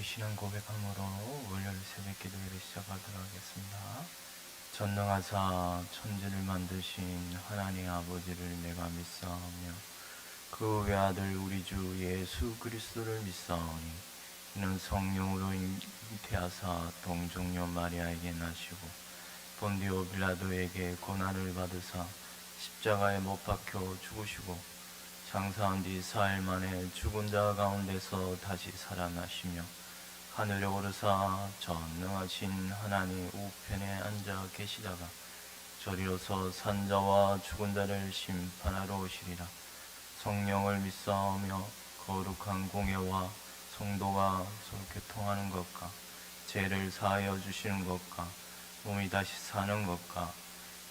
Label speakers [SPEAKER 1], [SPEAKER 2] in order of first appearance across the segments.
[SPEAKER 1] 신앙 고백함으로 월요일 새벽 기도회를 시작하도록 하겠습니다. 전능하사 천지를 만드신 하나님 아버지를 내가 믿사오며 그 외아들 우리 주 예수 그리스도를 믿사오니 이는 성령으로 잉태하사 동정녀 마리아에게 나시고 본디오 빌라도에게 고난을 받으사 십자가에 못 박혀 죽으시고 장사한 뒤 4일 만에 죽은 자 가운데서 다시 살아나시며 하늘에 오르사 전능하신 하나님 우편에 앉아 계시다가 저리로서 산자와 죽은 자를 심판하러 오시리라. 성령을 믿사오며 거룩한 공예와 성도가 서로 교통하는 것과 죄를 사하여 주시는 것과 몸이 다시 사는 것과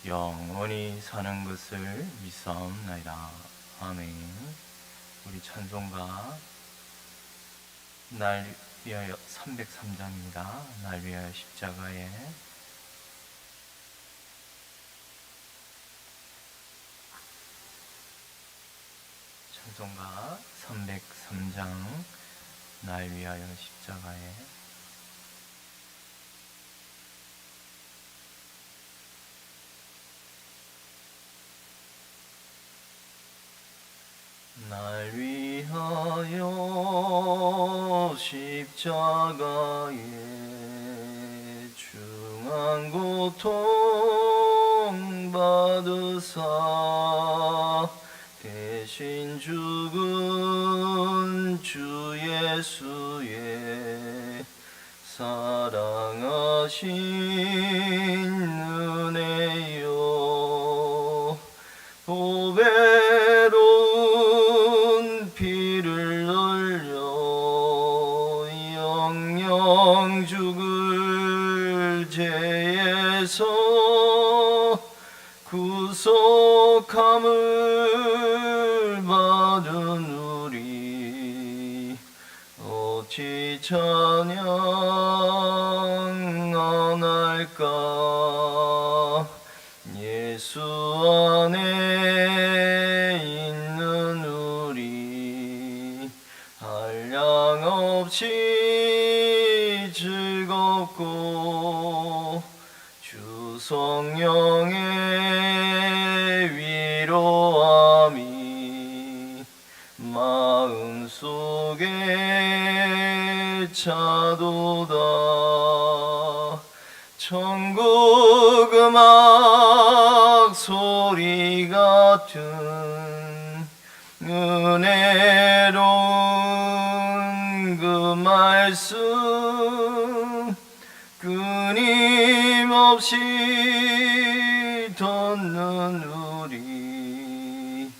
[SPEAKER 1] 영원히 사는 것을 믿사옵나이다. 아멘. 우리 찬송가 날 위하여 303장입니다. 날 위하여 십자가에 찬송가 303장 날 위하여 십자가에 날 위하여 십자가에 중한 고통 받으사 대신 죽은 주 예수의 사랑하신 은혜요 보배로운 피를 흘려 영영 죽을 죄에서 구속함을 받은 우리 어찌 찬양 안 할까. 예수 안에 있는 우리 한량없이 즐겁고 주 성령의 위로함이 마음속에 차도다. 천국 음악 소리 같은 은혜로운 그 말씀 끊임없이 듣는 우리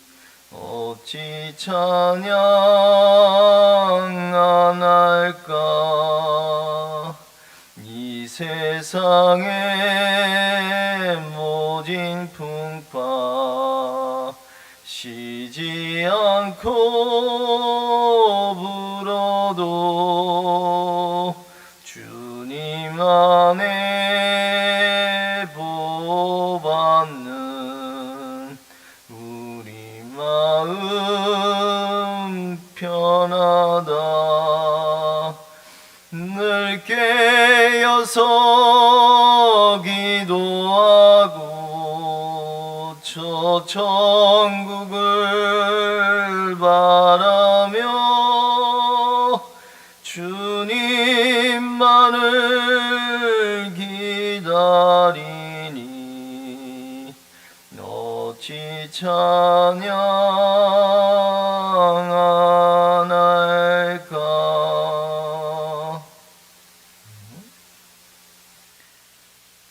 [SPEAKER 1] 어찌 찬양 안 할까. 이 세상의 모진 풍파 쉬지 않고 불어도 주님 안에 보호받는 우리 마음 편하다. 늘 깨어서 기도하고 저 천국을 바라며 주님만을 기다리니 어찌 찬양 안 할까.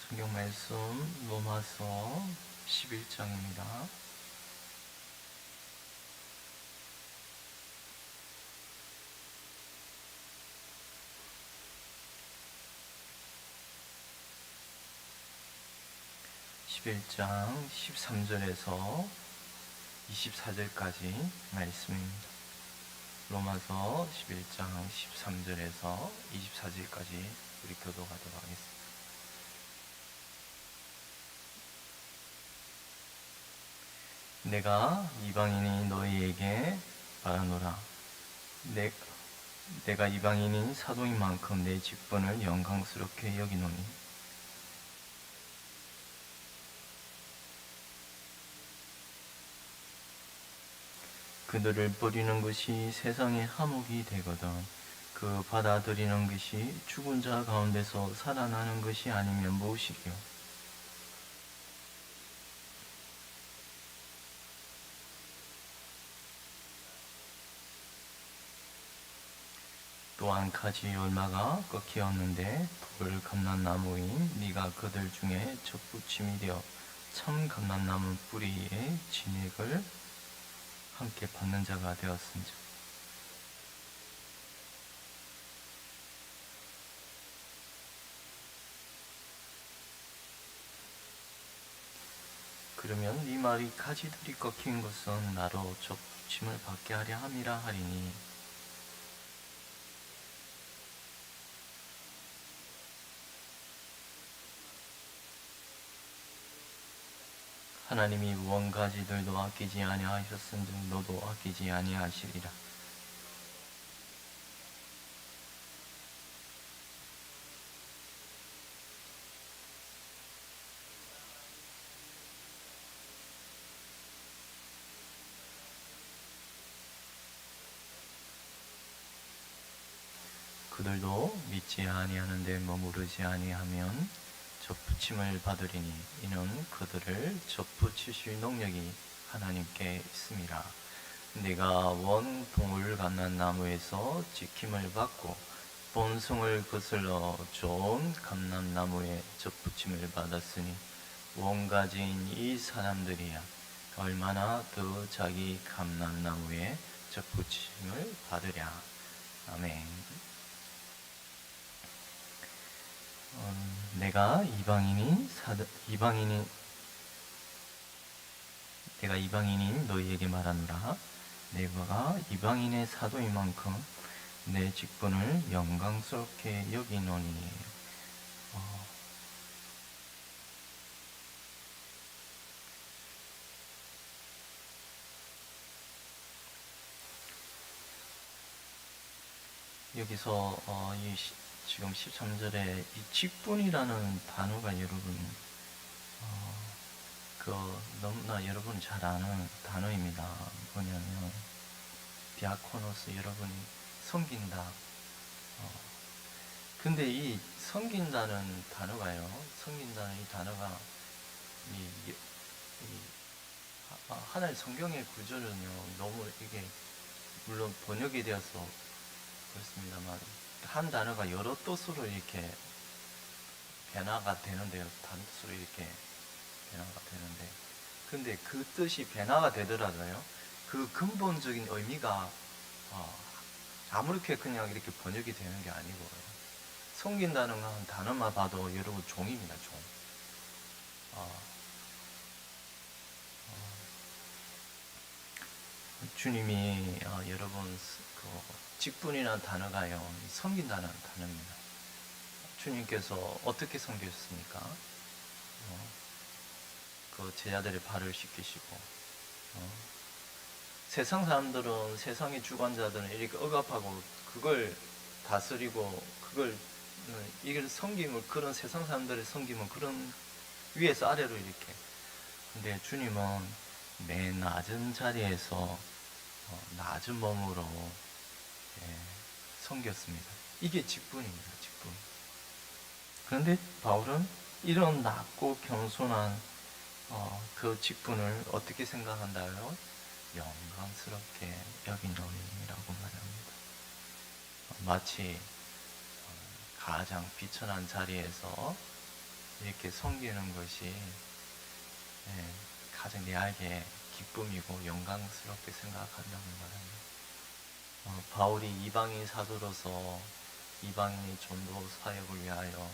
[SPEAKER 1] 성경 말씀 로마서 11장입니다. (11장) 13절에서 24절까지 말씀입니다. 로마서 11장 13절에서 24절까지 우리 교독하도록 하겠습니다. 내가 이방인이 너희에게 말하노라. 내가 이방인인 사도인 만큼 내 직분을 영광스럽게 여기노니 그들을 버리는 것이 세상의 화목이 되거든 그 받아들이는 것이 죽은 자 가운데서 살아나는 것이 아니면 무엇이기요? 또한 가지 열마가 꺾이었는데 돌 감람나무인 네가 그들 중에 접붙임이 되어 참 감람나무 뿌리의 진액을 함께 받는 자가 되었은즉 그러면 네 말이 가지들이 꺾인 것은 나로 접붙임을 받게 하려 함이라 하리니 하나님이 무언가지들도 아끼지 아니하셨은즉 너도 아끼지 아니하시리라. 그들도 믿지 아니하는데 머무르지 아니하면 접붙임을 받으리니 이는 그들을 접붙이실 능력이 하나님께 있음이라. 네가 원 동을 갖는 나무에서 지킴을 받고 본성을 거슬러 좋은 감람나무에 접붙임을 받았으니 원가지인 이 사람들이야 얼마나 더 자기 감람나무에 접붙임을 받으랴. 아멘. 내가 이방인인 너희에게 말하노라. 내가 이방인의 사도인 만큼 내 직분을 영광스럽게 여기노니. 여기서 지금 13절에 이 직분이라는 단어가 여러분 너무나 여러분 잘 아는 단어입니다. 뭐냐면 디아코노스, 여러분이 섬긴다. 근데 이 섬긴다는 단어가요. 섬긴다는 이 단어가 하나의 성경의 구조는요. 너무 이게 물론 번역이 되어서 그렇습니다만 한 단어가 여러 뜻으로 이렇게 변화가 되는데요. 단뜻으로 이렇게 변화가 되는데, 근데 그 뜻이 변화가 되더라도요. 그 근본적인 의미가 아무렇게 그냥 이렇게 번역이 되는 게 아니고요. 섬긴다는 단어만 봐도 여러분 종입니다. 종. 주님이 여러분 직분이라는 단어가요. 섬긴다는 단어입니다. 주님께서 어떻게 섬기셨습니까? 그 제자들의 발을 씻기시고 세상 사람들은 세상의 주관자들은 이렇게 억압하고 그걸 다스리고 그걸 이걸 섬김을 그런 세상 사람들의 섬김은 그런 위에서 아래로 이렇게 근데 주님은 맨 낮은 자리에서 낮은 몸으로 섬겼습니다. 이게 직분입니다. 직분. 그런데 바울은 이런 낮고 겸손한 그 직분을 어떻게 생각한다요? 영광스럽게 여기노니라고 말합니다. 마치 가장 비천한 자리에서 이렇게 섬기는 것이 가장 내게 기쁨이고 영광스럽게 생각한다고 말합니다. 바울이 이방인 사도로서 이방인의 전도 사역을 위하여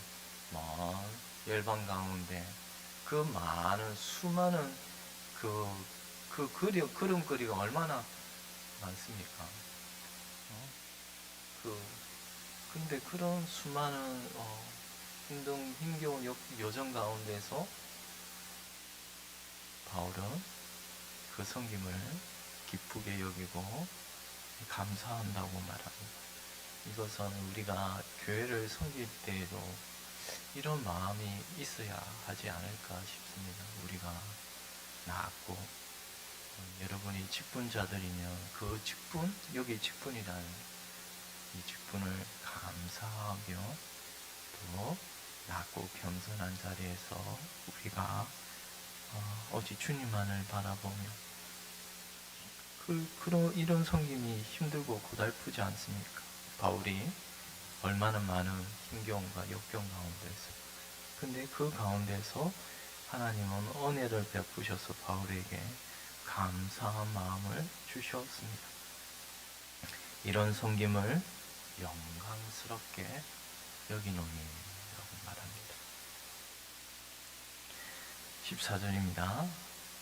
[SPEAKER 1] 열방 가운데 그 많은 수많은 걸음거리가 얼마나 많습니까? 근데 그런 수많은 힘겨운 여정 가운데서 바울은 그 섬김을 기쁘게 여기고 감사한다고 말합니다. 이것은 우리가 교회를 섬길 때에도 이런 마음이 있어야 하지 않을까 싶습니다. 우리가 낳았고 여러분이 직분자들이면 그 직분, 여기 직분이라는 이 직분을 감사하며 또 낮고 겸손한 자리에서 우리가 오직 주님만을 바라보며 이런 섬김이 힘들고 고달프지 않습니까? 바울이 얼마나 많은 힘겨움과 역경 가운데서, 근데 그 가운데서 하나님은 은혜를 베푸셔서 바울에게 감사한 마음을 주셨습니다. 이런 섬김을 영광스럽게 여기노니라고 말합니다. 14절입니다.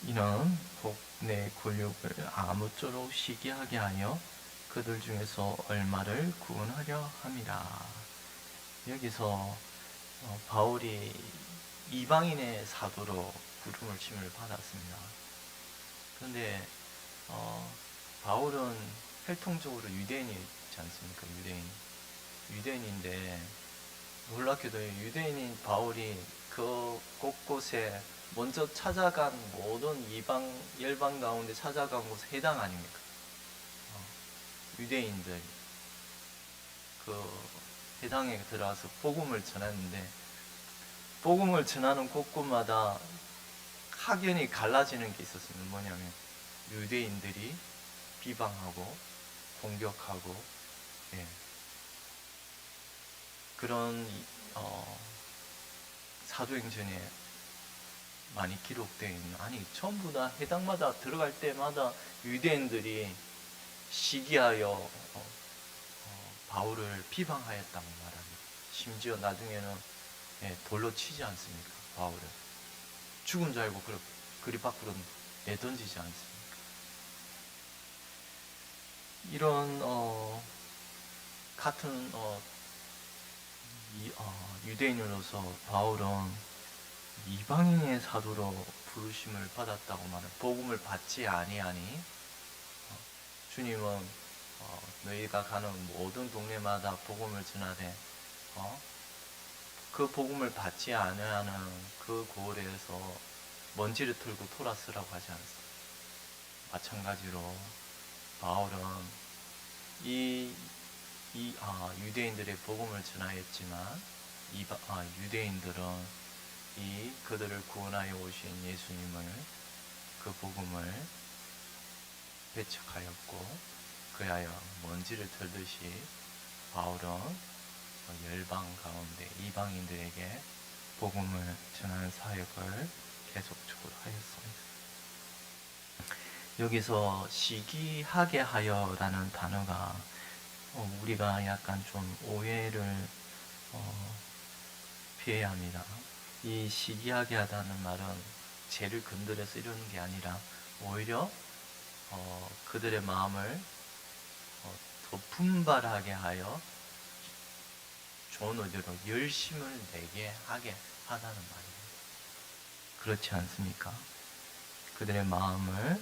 [SPEAKER 1] 이는 혹 내 권력을 아무쪼록 시기하게 하여 그들 중에서 얼마를 구원하려 함이라. 여기서 바울이 이방인의 사도로 부름을 침을 받았습니다. 그런데 바울은 혈통적으로 유대인이지 않습니까? 유대인인데 놀랍게도 유대인인 바울이 그 곳곳에 먼저 찾아간 모든 열방 가운데 찾아간 곳 해당 아닙니까? 유대인들 그 해당에 들어가서 복음을 전했는데, 복음을 전하는 곳곳마다 확연히 갈라지는 게 있었습니다. 뭐냐면 유대인들이 비방하고 공격하고, 그런 사도행전에 많이 기록되어 있는, 전부 다 해당마다 들어갈 때마다 유대인들이 시기하여 바울을 비방하였다고 말합니다. 심지어 나중에는 돌로 치지 않습니까? 바울을 죽은 줄 알고 그리 밖으로 내던지지 않습니까? 이런 같은 유대인으로서 바울은 이방인의 사도로 부르심을 받았다고 말해. 복음을 받지 아니하니 주님은 너희가 가는 모든 동네마다 복음을 전하되 그 복음을 받지 아니하는 그 고을에서 먼지를 털고 돌아서라고 하지 않았습니다. 마찬가지로 바울은 유대인들의 복음을 전하였지만 유대인들은 그들을 구원하여 오신 예수님을, 그 복음을 배척하였고 그하여 먼지를 털듯이 바울은 열방 가운데 이방인들에게 복음을 전하는 사역을 계속적으로 하였습니다. 여기서 시기하게 하여라는 단어가 우리가 약간 좀 오해를 피해야 합니다. 이 시기하게 하다는 말은 죄를 건드려서 이러는 게 아니라 오히려 그들의 마음을 더 분발하게 하여 좋은 의도로 열심을 내게 하게 하다는 말입니다. 그렇지 않습니까? 그들의 마음을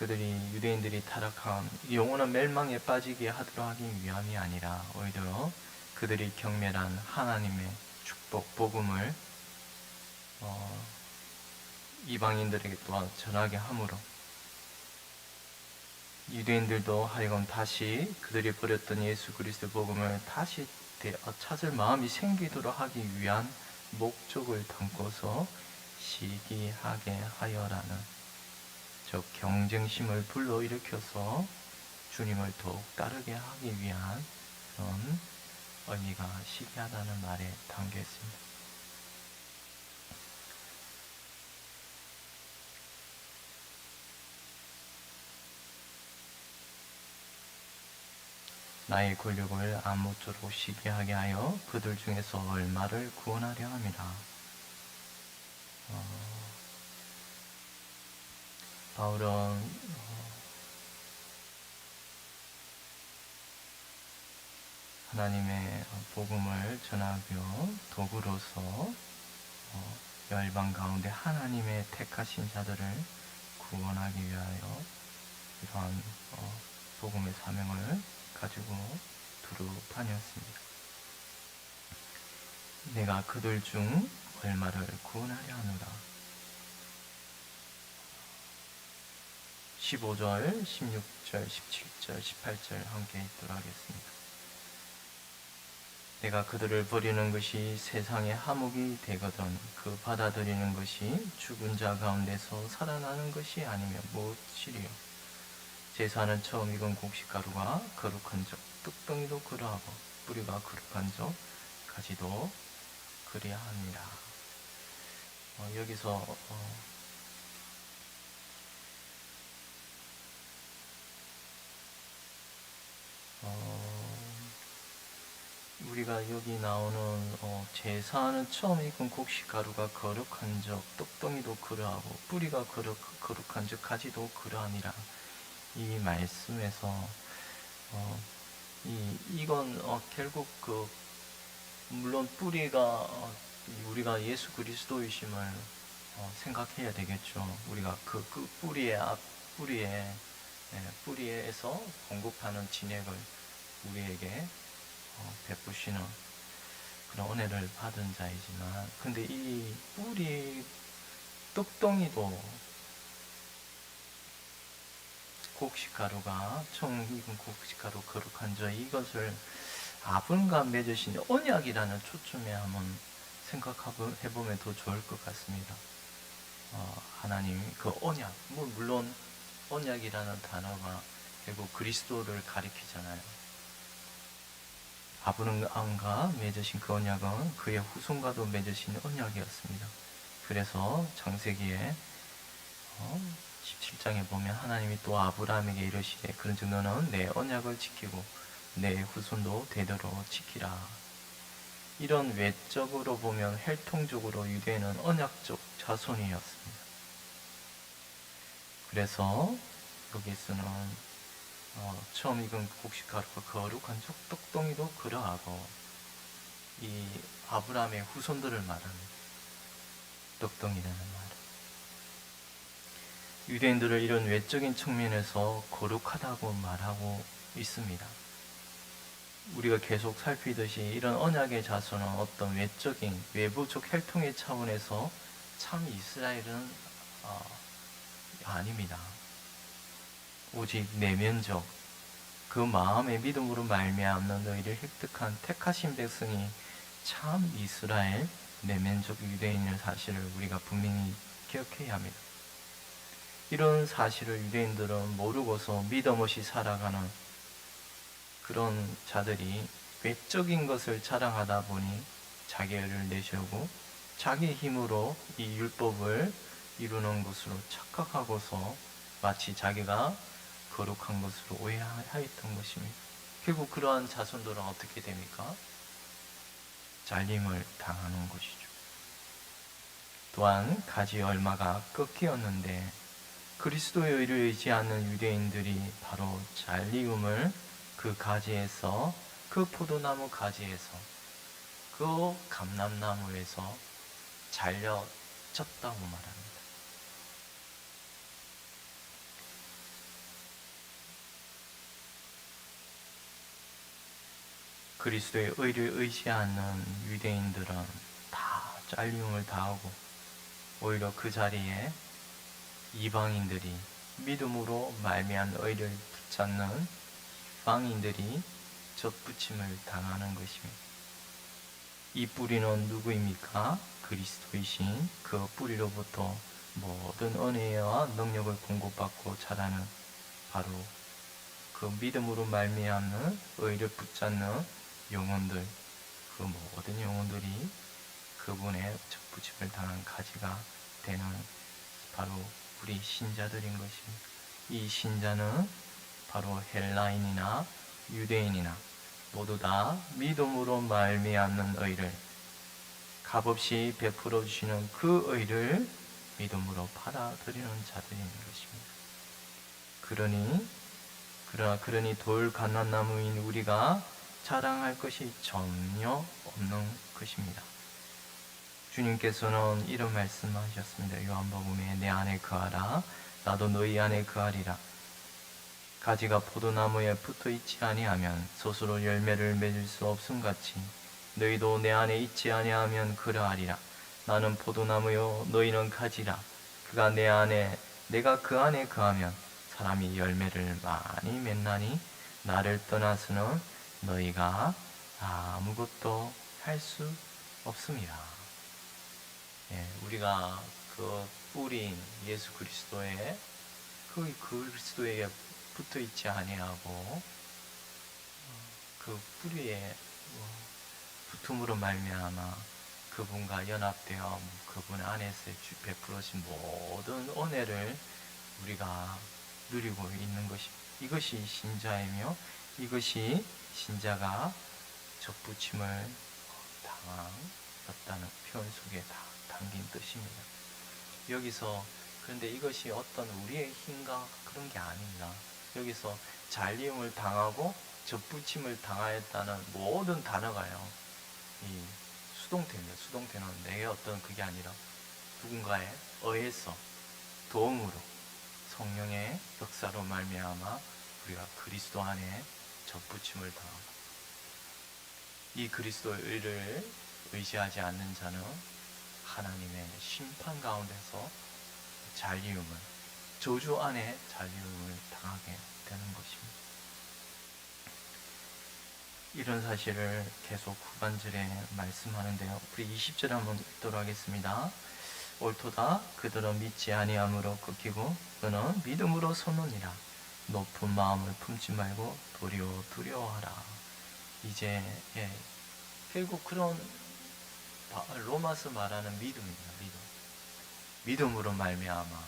[SPEAKER 1] 유대인들이 타락한 영원한 멸망에 빠지게 하도록 하기 위함이 아니라 오히려 그들이 경멸한 하나님의 축복 복음을 이방인들에게 또한 전하게 함으로 유대인들도 하여금 다시 그들이 버렸던 예수 그리스도의 복음을 다시 찾을 마음이 생기도록 하기 위한 목적을 담고서 시기하게 하여라는, 즉 경쟁심을 불러일으켜서 주님을 더욱 따르게 하기 위한 그런 의미가 시기하다는 말에 담겨 있습니다. 나의 권력을 아무쪼록 시기하게 하여 그들 중에서 얼마를 구원하려 함이라. 바울은 하나님의 복음을 전하며 도구로서 열방 가운데 하나님의 택하신 자들을 구원하기 위하여 이러한 복음의 사명을 가지고 두루 다녔습니다. 내가 그들 중 얼마를 구원하려 하노라. 15절, 16절, 17절, 18절 함께 읽도록 하겠습니다. 내가 그들을 버리는 것이 세상의 화목이 되거든 그 받아들이는 것이 죽은 자 가운데서 살아나는 것이 아니면 무엇이리요. 제사는 처음 익은 곡식가루가 거룩한 적 떡덩이도 그러하고 뿌리가 거룩한 적 가지도 그리하니라. 여기서 우리가 여기 나오는 제사는 처음 익은 곡식가루가 거룩한 적 떡덩이도 그러하고 뿌리가 거룩한 적 가지도 그러하니라. 이 말씀에서 이건 결국 물론 뿌리가 우리가 예수 그리스도이심을 생각해야 되겠죠. 우리가 그 뿌리에서 공급하는 진액을 우리에게 베푸시는 그런 은혜를 받은 자이지만, 근데 이 뿌리 떡덩이도 곡식가루가 처음 익은 곡식가루 거룩한 자 이것을 아브람과 맺으신 언약이라는 초점에 한번 생각해보면 더 좋을 것 같습니다. 하나님 그 언약, 물론 언약이라는 단어가 결국 그리스도를 가리키잖아요. 아브람과 맺으신 그 언약은 그의 후손과도 맺으신 언약이었습니다. 그래서 창세기에 17장에 보면 하나님이 또 아브라함에게 이르시되 그런즉 너는 내 언약을 지키고 내 후손도 되도록 지키라. 이런 외적으로 보면 혈통적으로 유대인은 언약적 자손이었습니다. 그래서 여기서는 처음 익은 곡식가루가 거룩한 적 떡덩이도 그러하고 이 아브라함의 후손들을 말합니다. 떡덩이라는 말. 유대인들을 이런 외적인 측면에서 거룩하다고 말하고 있습니다. 우리가 계속 살피듯이 이런 언약의 자손은 어떤 외적인 외부적 혈통의 차원에서 참 이스라엘은 아닙니다. 오직 내면적 그 마음의 믿음으로 말미암는 너희를 획득한 택하신 백성이 참 이스라엘 내면적 유대인의 사실을 우리가 분명히 기억해야 합니다. 이런 사실을 유대인들은 모르고서 믿음 없이 살아가는 그런 자들이 외적인 것을 자랑하다 보니 자기를 내세우고 자기 힘으로 이 율법을 이루는 것으로 착각하고서 마치 자기가 거룩한 것으로 오해하였던 것입니다. 결국 그러한 자손들은 어떻게 됩니까? 잘림을 당하는 것이죠. 또한 가지 얼마가 꺾이었는데 그리스도의 의를 의지하는 유대인들이 바로 잘림을 그 가지에서, 그 포도나무 가지에서, 그 감람나무에서 잘려졌다고 말합니다. 그리스도의 의를 의지하는 유대인들은 다 잘림을 당하고 오히려 그 자리에 이방인들이 믿음으로 말미암은 의를 붙잡는 이방인들이 젖붙임을 당하는 것입니다. 이 뿌리는 누구입니까? 그리스도이신 그 뿌리로부터 모든 은혜와 능력을 공급받고 자라는 바로 그 믿음으로 말미암는 의를 붙잡는 영혼들, 그 모든 영혼들이 그분의 젖붙임을 당한 가지가 되는 바로 우리 신자들인 것입니다. 이 신자는 바로 헬라인이나 유대인이나 모두 다 믿음으로 말미암는 의를 값없이 베풀어 주시는 그 의를 믿음으로 받아들이는 자들인 것입니다. 그러니 돌 갓난나무인 우리가 자랑할 것이 전혀 없는 것입니다. 주님께서는 이런 말씀하셨습니다. 요한복음에 내 안에 거하라 나도 너희 안에 거하리라. 가지가 포도나무에 붙어 있지 아니하면 스스로 열매를 맺을 수 없음 같이 너희도 내 안에 있지 아니하면 그러하리라. 나는 포도나무요 너희는 가지라. 그가 내 안에 내가 그 안에 거하면 사람이 열매를 많이 맺나니 나를 떠나서는 너희가 아무것도 할 수 없음이라. 예, 우리가 그 뿌린 예수 그리스도의 그 그리스도에게 붙어 있지 아니하고 그 뿌리에 붙음으로 말미암아 그분과 연합되어 그분 안에서 베풀어진 모든 은혜를 우리가 누리고 있는 것입니다. 이것이 신자이며 이것이 신자가 접붙임을 당했다는 표현 속에 다 담긴 뜻입니다. 여기서 그런데 이것이 어떤 우리의 힘과 그런 게 아닙니다. 여기서 잘림을 당하고 접붙임을 당하였다는 모든 단어가요, 이 수동태입니다. 수동태는 내 어떤 그게 아니라 누군가에 의해서 도움으로 성령의 역사로 말미암아 우리가 그리스도 안에 접붙임을 당하고, 이 그리스도의 의를 의지하지 않는 자는 하나님의 심판 가운데서 잔리움을, 저주 안에 잔리움을 당하게 되는 것입니다. 이런 사실을 계속 후반절에 말씀하는데요. 우리 20절 한번 읽도록 하겠습니다. 옳도다. 그들은 믿지 아니함으로 끊기고 그는 믿음으로 서느니라. 높은 마음을 품지 말고 도리어 두려워하라. 이제 결국 그런 로마서 말하는 믿음입니다. 믿음으로 말미암아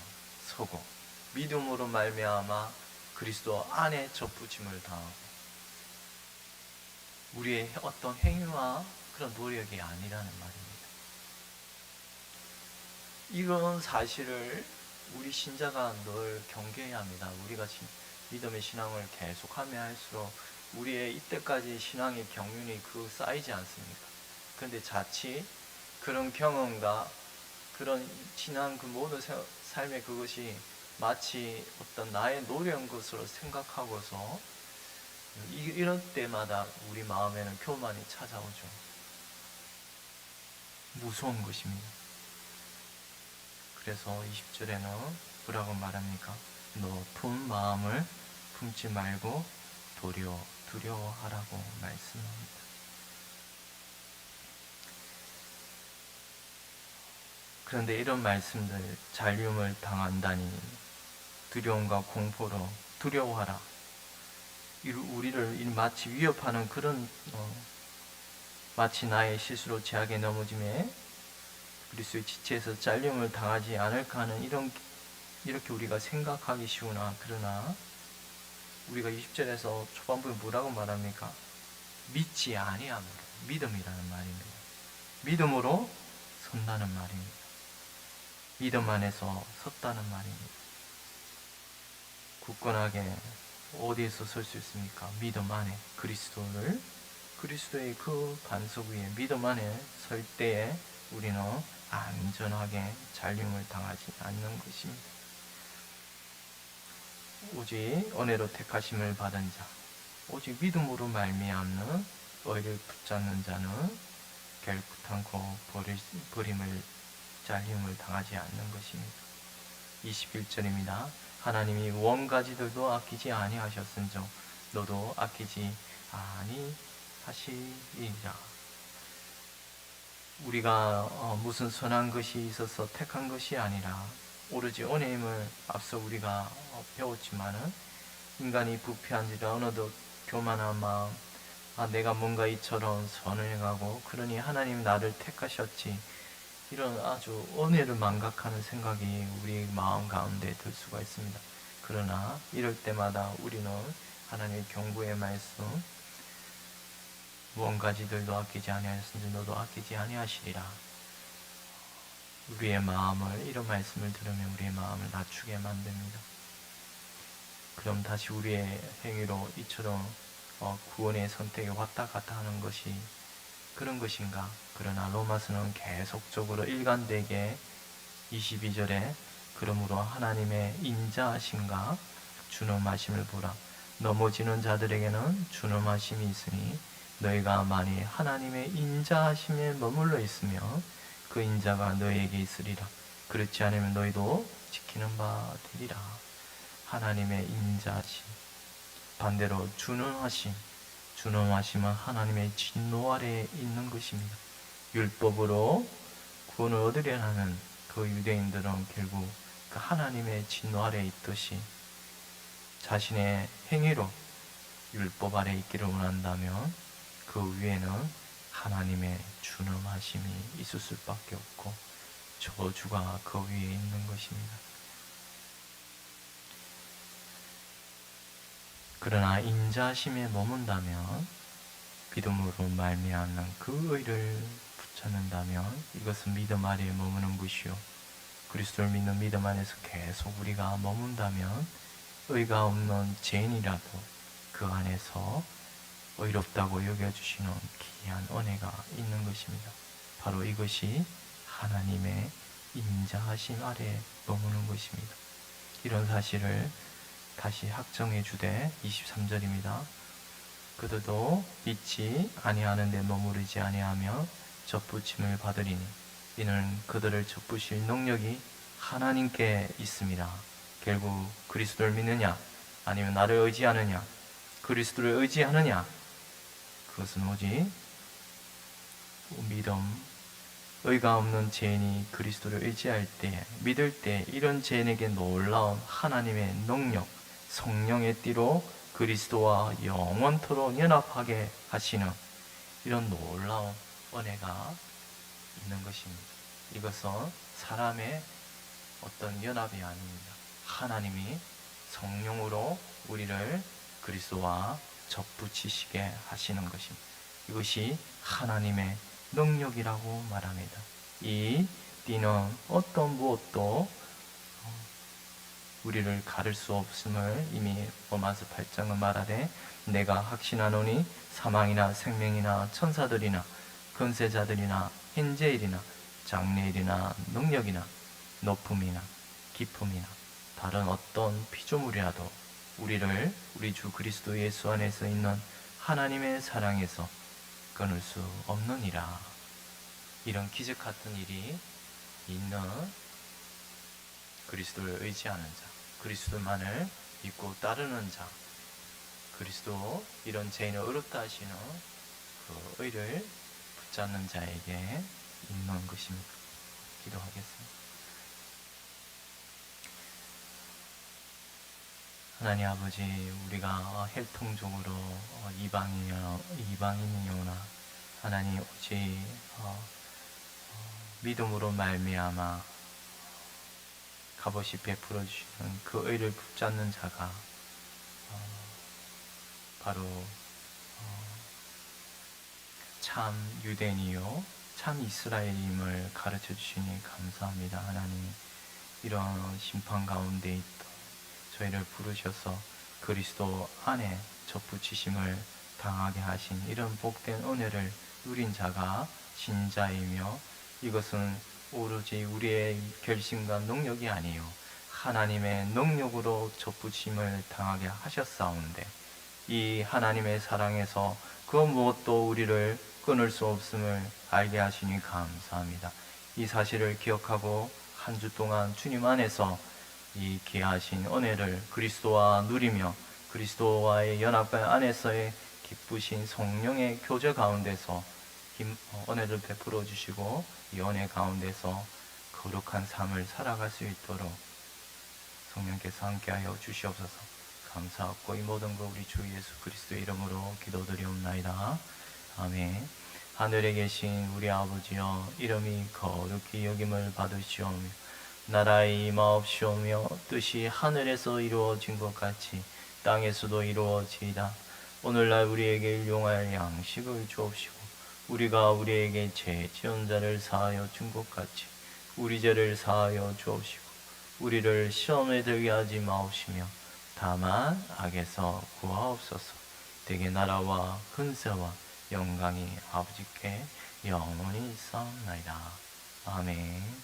[SPEAKER 1] 서고, 믿음으로 말미암아 그리스도 안에 접붙임을 당하고, 우리의 어떤 행위와 그런 노력이 아니라는 말입니다. 이런 사실을 우리 신자가 늘 경계해야 합니다. 우리가 믿음의 신앙을 계속하면 할수록 우리의 이때까지 신앙의 경륜이 쌓이지 않습니까? 그런데 자칫 그런 경험과 그런 지난 그 모든 삶의 그것이 마치 어떤 나의 노력한 것으로 생각하고서 이런 때마다 우리 마음에는 교만이 찾아오죠. 무서운 것입니다. 그래서 20절에는 뭐라고 말합니까? 높은 마음을 품지 말고 도리어 두려워하라고 말씀합니다. 그런데 이런 말씀들, 잔리움을 당한다니, 두려움과 공포로 두려워하라, 우리를 마치 위협하는 그런 마치 나의 실수로 죄악에 넘어짐에 그리스도의 지체에서 잘림을 당하지 않을까 하는 이렇게 우리가 생각하기 쉬우나, 그러나 우리가 20절에서 초반부에 뭐라고 말합니까? 믿지 아니함으로, 믿음이라는 말입니다. 믿음으로 선다는 말입니다. 믿음 안에서 섰다는 말입니다. 굳건하게 어디에서 설 수 있습니까? 믿음 안에, 그리스도의 그 반석 위에 믿음 안에 설 때에 우리는 안전하게 잔림을 당하지 않는 것입니다. 오직 은혜로 택하심을 받은 자, 오직 믿음으로 말미암는 의를 붙잡는 자는 결단코 잔림을 당하지 않는 것입니다. 21절입니다. 하나님이 원가지들도 아끼지 아니하셨은즉 너도 아끼지 아니하시리라. 우리가 무슨 선한 것이 있어서 택한 것이 아니라 오로지 은혜임을 앞서 우리가 배웠지만은, 인간이 부패한지라 어느덧 교만한 마음, 내가 뭔가 이처럼 선을 행하고 그러니 하나님 나를 택하셨지, 이런 아주 은혜를 망각하는 생각이 우리 마음 가운데 들 수가 있습니다. 그러나 이럴 때마다 우리는 하나님의 경고의 말씀, 무언가지들도 아끼지 아니하였으니 너도 아끼지 아니하시리라. 우리의 마음을, 이런 말씀을 들으면 우리의 마음을 낮추게 만듭니다. 그럼 다시 우리의 행위로 이처럼 구원의 선택에 왔다 갔다 하는 것이 그런 것인가? 그러나 로마서는 계속적으로 일관되게 22절에 그러므로 하나님의 인자하심과 준엄하심을 보라. 넘어지는 자들에게는 준엄하심이 있으니 너희가 만일 하나님의 인자하심에 머물러 있으며 그 인자가 너희에게 있으리라. 그렇지 않으면 너희도 지키는 바 되리라. 하나님의 인자하심, 반대로 준엄하심은 하나님의 진노 아래에 있는 것입니다. 율법으로 구원을 얻으려는 그 유대인들은 결국 그 하나님의 진노 아래에 있듯이 자신의 행위로 율법 아래에 있기를 원한다면 그 위에는 하나님의 준엄하심이 있을 수밖에 없고 저주가 그 위에 있는 것입니다. 그러나 인자심에 머문다면, 믿음으로 말미암는 그 의를 붙잡는다면 이것은 믿음 아래에 머무는 것이요, 그리스도를 믿는 믿음 안에서 계속 우리가 머문다면 의가 없는 죄인이라도 그 안에서 의롭다고 여겨주시는 귀한 은혜가 있는 것입니다. 바로 이것이 하나님의 인자하심 아래에 머무는 것입니다. 이런 사실을 다시 확정해 주되 23절입니다. 그들도 믿지 아니하는 데 머무르지 아니하며 접붙임을 받으리니 이는 그들을 접부실 능력이 하나님께 있습니다. 결국 그리스도를 믿느냐 아니면 나를 의지하느냐, 그리스도를 의지하느냐, 그것은 오직 믿음, 의가 없는 죄인이 그리스도를 의지할 때, 믿을 때 이런 죄인에게 놀라운 하나님의 능력, 성령의 띠로 그리스도와 영원토록 연합하게 하시는 이런 놀라운 은혜가 있는 것입니다. 이것은 사람의 어떤 연합이 아닙니다. 하나님이 성령으로 우리를 그리스도와 접붙이시게 하시는 것입니다. 이것이 하나님의 능력이라고 말합니다. 이 띠는 어떤 무엇도 우리를 가를 수 없음을 이미 로마서 8장은 말하되, 내가 확신하노니 사망이나 생명이나 천사들이나 권세자들이나 현재일이나 장래일이나 능력이나 높음이나 깊음이나 다른 어떤 피조물이라도 우리를 우리 주 그리스도 예수 안에서 있는 하나님의 사랑에서 끊을 수 없느니라. 이런 기적 같은 일이 있는 그리스도를 의지하는 자, 그리스도만을 믿고 따르는 자, 그리스도 이런 죄인을 어렵다 하시는 그 의를 붙잡는 자에게 있는 것입니다. 기도하겠습니다. 하나님 아버지, 우리가 혈통적으로 이방인이오나 하나님 오직 믿음으로 말미암아 값없이 베풀어 주시는 그 의를 붙잡는 자가 바로 참 유대인이요 참 이스라엘임을 가르쳐 주시니 감사합니다. 하나님, 이런 심판 가운데 있던 저희를 부르셔서 그리스도 안에 접붙이심을 당하게 하신 이런 복된 은혜를 누린 자가 신자이며, 이것은 오로지 우리의 결심과 능력이 아니요 하나님의 능력으로 접붙임을 당하게 하셨사온데, 이 하나님의 사랑에서 그 무엇도 우리를 끊을 수 없음을 알게 하시니 감사합니다. 이 사실을 기억하고 한 주 동안 주님 안에서 이 귀하신 은혜를 그리스도와 누리며 그리스도와의 연합 안에서의 기쁘신 성령의 교제 가운데서 은혜를 베풀어 주시고 이 은혜 가운데서 거룩한 삶을 살아갈 수 있도록 성령께서 함께하여 주시옵소서. 감사하고 이 모든 것 우리 주 예수 그리스도의 이름으로 기도드리옵나이다. 아멘. 하늘에 계신 우리 아버지여, 이름이 거룩히 여김을 받으시오며 나라의 임하옵시오며 뜻이 하늘에서 이루어진 것 같이 땅에서도 이루어지이다. 오늘날 우리에게 일용할 양식을 주옵시고 우리가 우리에게 죄 지은 자를 사하여 준 것 같이 우리 죄를 사하여 주옵시고 우리를 시험에 들게 하지 마옵시며 다만 악에서 구하옵소서. 대개 나라와 근세와 영광이 아버지께 영원히 있사옵나이다. 아멘.